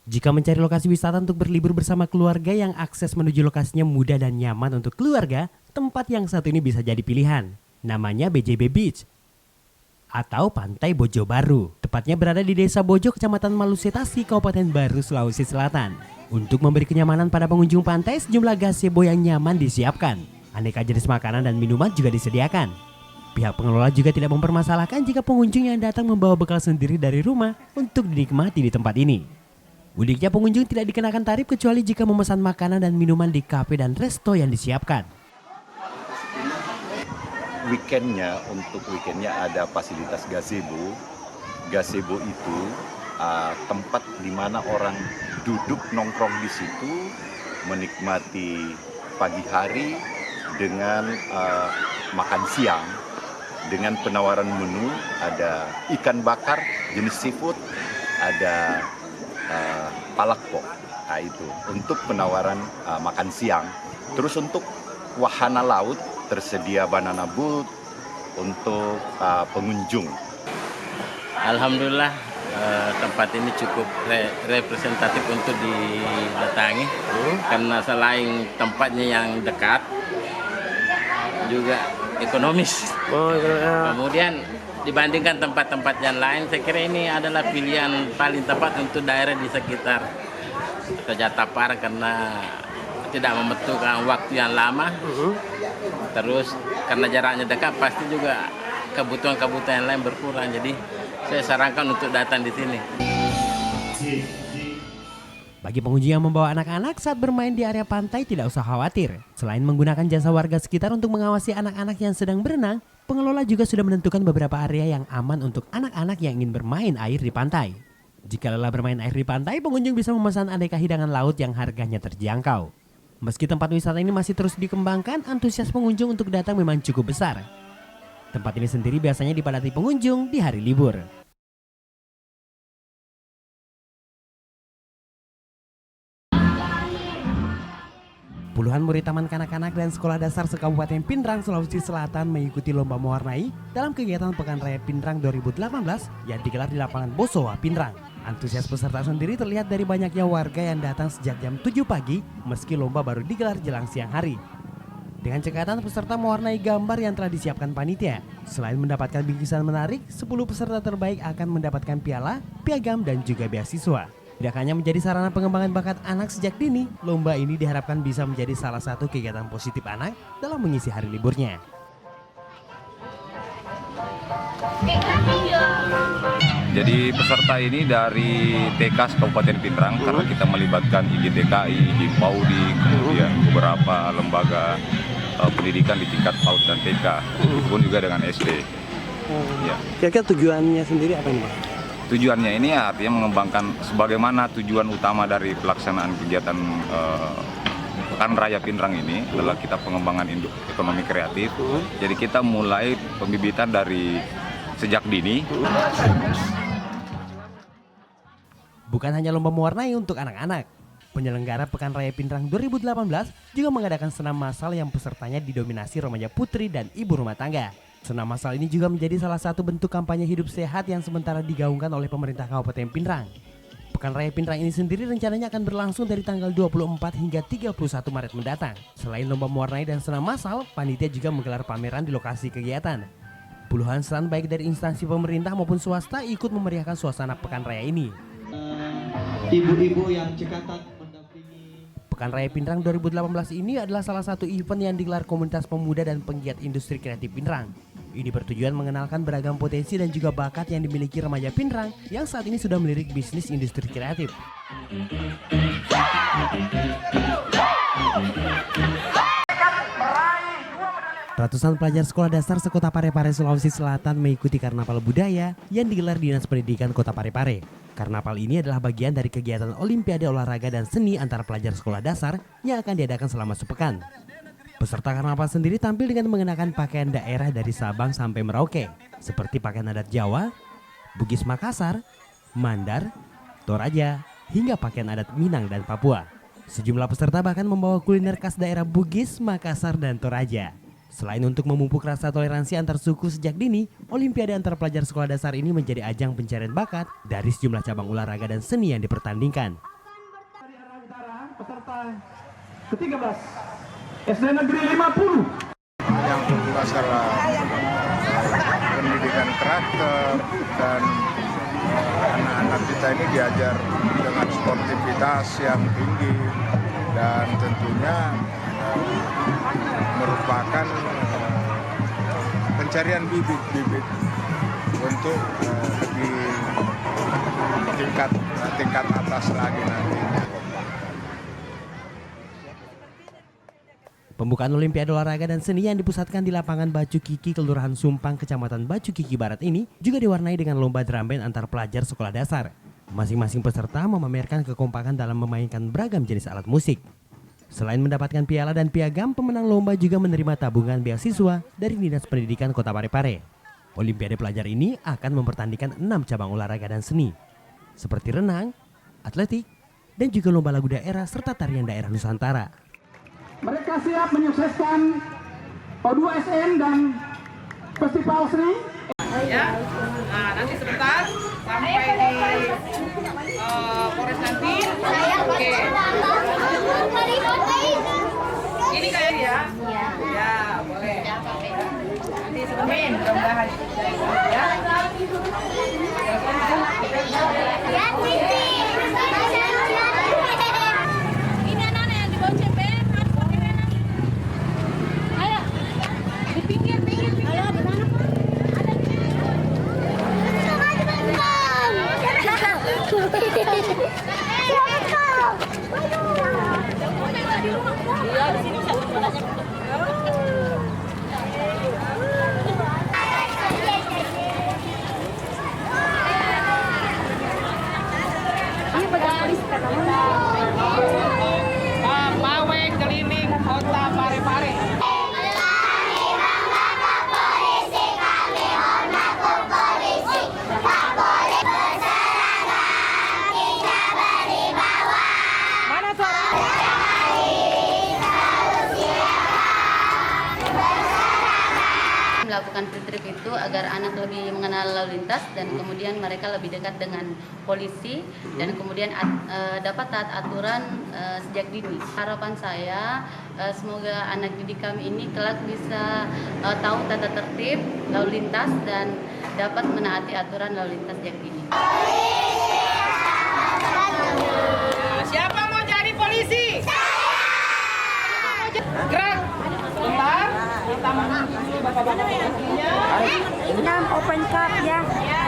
Jika mencari lokasi wisata untuk berlibur bersama keluarga yang akses menuju lokasinya mudah dan nyaman untuk keluarga, tempat yang satu ini bisa jadi pilihan. Namanya BJB Beach atau Pantai Bojo Baru. Tepatnya berada di Desa Bojo, Kecamatan Malusetasi, Kabupaten Baru, Sulawesi Selatan. Untuk memberi kenyamanan pada pengunjung pantai, sejumlah gazebo yang nyaman disiapkan. Aneka jenis makanan dan minuman juga disediakan. Pihak pengelola juga tidak mempermasalahkan jika pengunjung yang datang membawa bekal sendiri dari rumah untuk dinikmati di tempat ini. Uniknya pengunjung tidak dikenakan tarif kecuali jika memesan makanan dan minuman di kafe dan resto yang disiapkan. Untuk weekendnya ada fasilitas gazebo. Gazebo itu tempat di mana orang duduk nongkrong di situ menikmati pagi hari dengan makan siang dengan penawaran menu, ada ikan bakar jenis seafood, ada palakpo, itu untuk penawaran makan siang. Terus untuk wahana laut tersedia banana boat untuk pengunjung. Alhamdulillah tempat ini cukup representatif untuk didatangi karena selain tempatnya yang dekat juga ekonomis. Kemudian dibandingkan tempat-tempat yang lain, saya kira ini adalah pilihan paling tepat untuk daerah di sekitar Raja Tapar karena tidak membutuhkan waktu yang lama. Terus karena jaraknya dekat, pasti juga kebutuhan-kebutuhan yang lain berkurang. Jadi saya sarankan untuk datang di sini. Bagi pengunjung yang membawa anak-anak saat bermain di area pantai tidak usah khawatir. Selain menggunakan jasa warga sekitar untuk mengawasi anak-anak yang sedang berenang, pengelola juga sudah menentukan beberapa area yang aman untuk anak-anak yang ingin bermain air di pantai. Jika lelah bermain air di pantai, pengunjung bisa memesan aneka hidangan laut yang harganya terjangkau. Meski tempat wisata ini masih terus dikembangkan, antusias pengunjung untuk datang memang cukup besar. Tempat ini sendiri biasanya dipadati pengunjung di hari libur. Puluhan murid taman kanak-kanak dan sekolah dasar se-Kabupaten Pinrang, Sulawesi Selatan mengikuti lomba mewarnai dalam kegiatan Pekan Raya Pinrang 2018 yang digelar di lapangan Bosowa, Pinrang. Antusias peserta sendiri terlihat dari banyaknya warga yang datang sejak jam 7 pagi meski lomba baru digelar jelang siang hari. Dengan cekatan peserta mewarnai gambar yang telah disiapkan panitia. Selain mendapatkan bingkisan menarik, 10 peserta terbaik akan mendapatkan piala, piagam dan juga beasiswa. Tidak hanya menjadi sarana pengembangan bakat anak sejak dini, lomba ini diharapkan bisa menjadi salah satu kegiatan positif anak dalam mengisi hari liburnya. Jadi peserta ini dari TK Kabupaten Pinrang karena kita melibatkan IGTKI, Himpaudi, kemudian beberapa lembaga pendidikan di tingkat PAUD dan TK, pun juga dengan SD. Ya. Kira-kira tujuannya sendiri apa ini, Pak? Tujuannya ini artinya mengembangkan sebagaimana tujuan utama dari pelaksanaan kegiatan Pekan Raya Pinrang ini adalah kita pengembangan ekonomi kreatif. Jadi kita mulai pembibitan dari sejak dini. Bukan hanya lomba mewarnai untuk anak-anak. Penyelenggara Pekan Raya Pinrang 2018 juga mengadakan senam massal yang pesertanya didominasi remaja putri dan ibu rumah tangga. Senam massal ini juga menjadi salah satu bentuk kampanye hidup sehat yang sementara digaungkan oleh pemerintah Kabupaten Pinrang. Pekan Raya Pinrang ini sendiri rencananya akan berlangsung dari tanggal 24 hingga 31 Maret mendatang. Selain lomba mewarnai dan senam massal, panitia juga menggelar pameran di lokasi kegiatan. Puluhan stand baik dari instansi pemerintah maupun swasta ikut memeriahkan suasana Pekan Raya ini. Ibu-ibu yang cekatan mendampingi. Pekan Raya Pinrang 2018 ini adalah salah satu event yang digelar komunitas pemuda dan penggiat industri kreatif Pinrang. Ini bertujuan mengenalkan beragam potensi dan juga bakat yang dimiliki remaja Pinrang yang saat ini sudah melirik bisnis industri kreatif. Ratusan pelajar sekolah dasar sekota Parepare, Sulawesi Selatan mengikuti karnaval budaya yang digelar Dinas Pendidikan Kota Parepare. Karnaval ini adalah bagian dari kegiatan Olimpiade Olahraga dan Seni antara pelajar sekolah dasar yang akan diadakan selama sepekan. Peserta karnaval sendiri tampil dengan mengenakan pakaian daerah dari Sabang sampai Merauke, seperti pakaian adat Jawa, Bugis Makassar, Mandar, Toraja, hingga pakaian adat Minang dan Papua. Sejumlah peserta bahkan membawa kuliner khas daerah Bugis, Makassar, dan Toraja. Selain untuk memupuk rasa toleransi antar suku sejak dini, Olimpiade antar pelajar sekolah dasar ini menjadi ajang pencarian bakat dari sejumlah cabang olahraga dan seni yang dipertandingkan. peserta ke-13 SD Negeri 50. Yang masalah pendidikan karakter dan anak-anak kita ini diajar dengan sportivitas yang tinggi dan tentunya merupakan pencarian bibit-bibit untuk lebih tingkat atas lagi nantinya. Pembukaan Olimpiade Olahraga dan Seni yang dipusatkan di lapangan Bacu Kiki, Kelurahan Sumpang, Kecamatan Bacu Kiki Barat ini juga diwarnai dengan lomba drum band antar pelajar sekolah dasar. Masing-masing peserta memamerkan kekompakan dalam memainkan beragam jenis alat musik. Selain mendapatkan piala dan piagam, pemenang lomba juga menerima tabungan beasiswa dari Dinas Pendidikan Kota Parepare. Olimpiade pelajar ini akan mempertandingkan 6 cabang olahraga dan seni, seperti renang, atletik, dan juga lomba lagu daerah serta tarian daerah Nusantara. Mereka siap menyukseskan O2SN dan Festival Seni. Ya, nah nanti sebentar sampai di Polres nanti. Oke. Ini kayak ya? Ya, boleh. Nanti sebentar, mudah-mudahan ya. Ini anak-anak yang dibawa cepet, harus pakai mana? Ayo, di pinggir. Ayo, di mana? Ada di sini. Iya, di sini bisa banyak. Pawe keliling Kota Parepare. Mana suara? Melakukan field trip itu agar anak lebih mengenal lalu lintas dan kemudian mereka lebih dekat dengan polisi dan kemudian dapat taat aturan sejak dini. Harapan saya semoga anak didik kami ini kelak bisa tahu tata tertib lalu lintas dan dapat menaati aturan lalu lintas sejak dini. Siapa mau jadi polisi? Gerak. Sebentar. Kita menunggu dulu bapak-bapak polisinya. 6 open cup ya.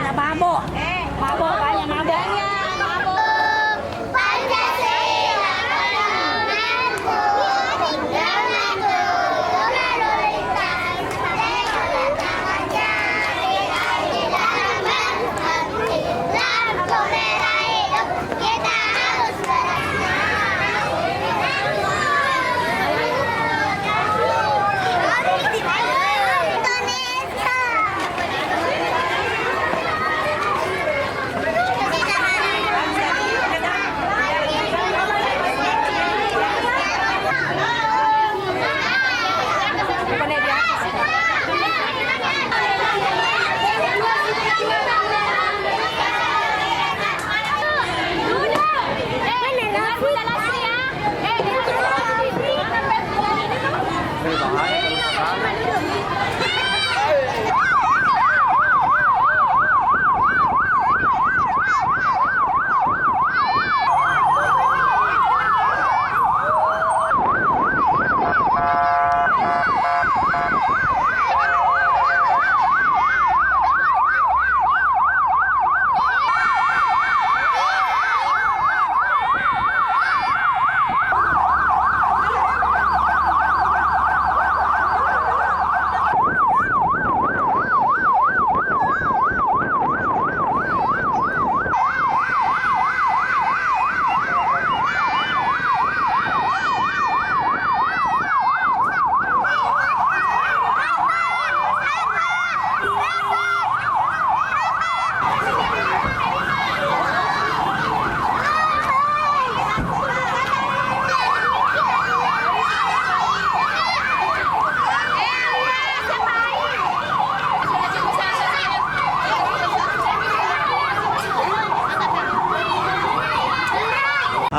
Ada mabok. Mabok banyak maboknya.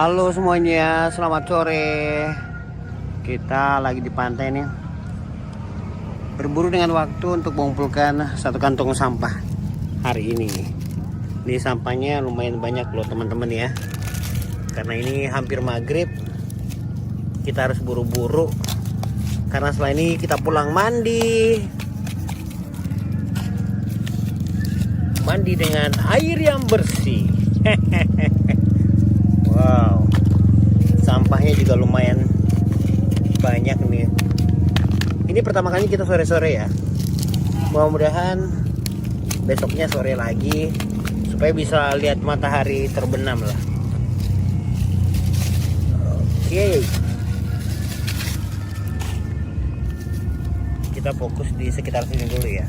Halo semuanya, selamat sore. Kita lagi di pantai nih, berburu dengan waktu untuk mengumpulkan satu kantong sampah hari ini. Ini sampahnya lumayan banyak loh teman-teman ya, karena ini hampir maghrib. Kita harus buru-buru karena setelah ini kita pulang mandi dengan air yang bersih. Wow, sampahnya juga lumayan banyak nih. Ini pertama kali kita sore-sore ya. Mudah-mudahan besoknya sore lagi supaya bisa lihat matahari terbenam lah. Oke. Kita fokus di sekitar sini dulu ya.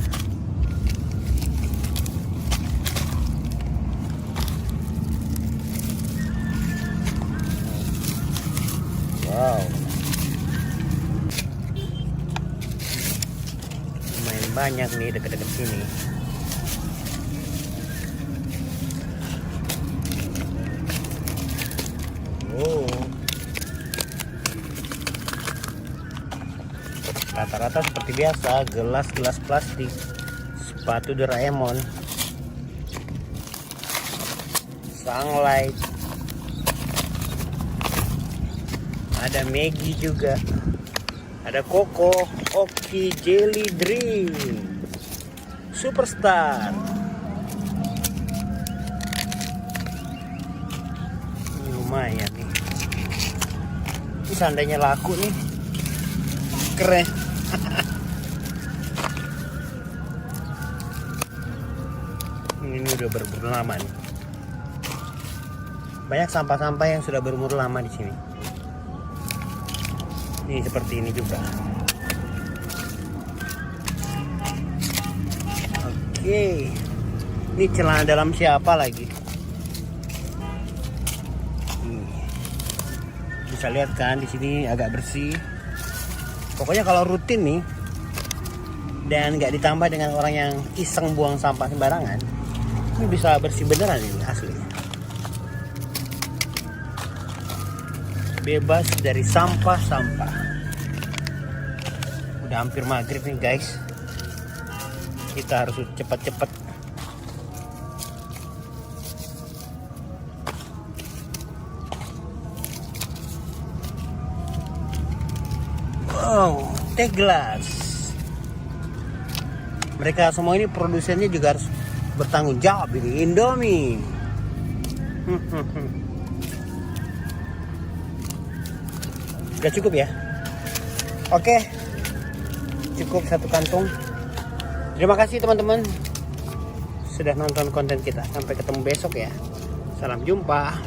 Wow, lumayan banyak nih dekat-dekat sini. Oh, rata-rata seperti biasa, gelas-gelas plastik, sepatu Doraemon, sunlight. Ada Maggi juga, ada Koko, Oki, Jelly Drink, Superstar. Ini lumayan nih. Ini seandainya laku nih, keren. Ini udah berumur lama nih. Banyak sampah-sampah yang sudah berumur lama di sini. Ini seperti ini juga. Oke, ini celana dalam siapa lagi? Bisa lihat kan di sini agak bersih. Pokoknya kalau rutin nih dan nggak ditambah dengan orang yang iseng buang sampah sembarangan, ini bisa bersih beneran ini asli. Bebas dari sampah-sampah. Udah hampir maghrib nih guys, kita harus cepat-cepat. Wow, teh gelas. Mereka semua ini produsennya juga harus bertanggung jawab. Ini Indomie. Udah cukup ya? Oke, cukup satu kantung. Terima kasih teman-teman sudah nonton konten kita. Sampai ketemu besok ya. Salam jumpa.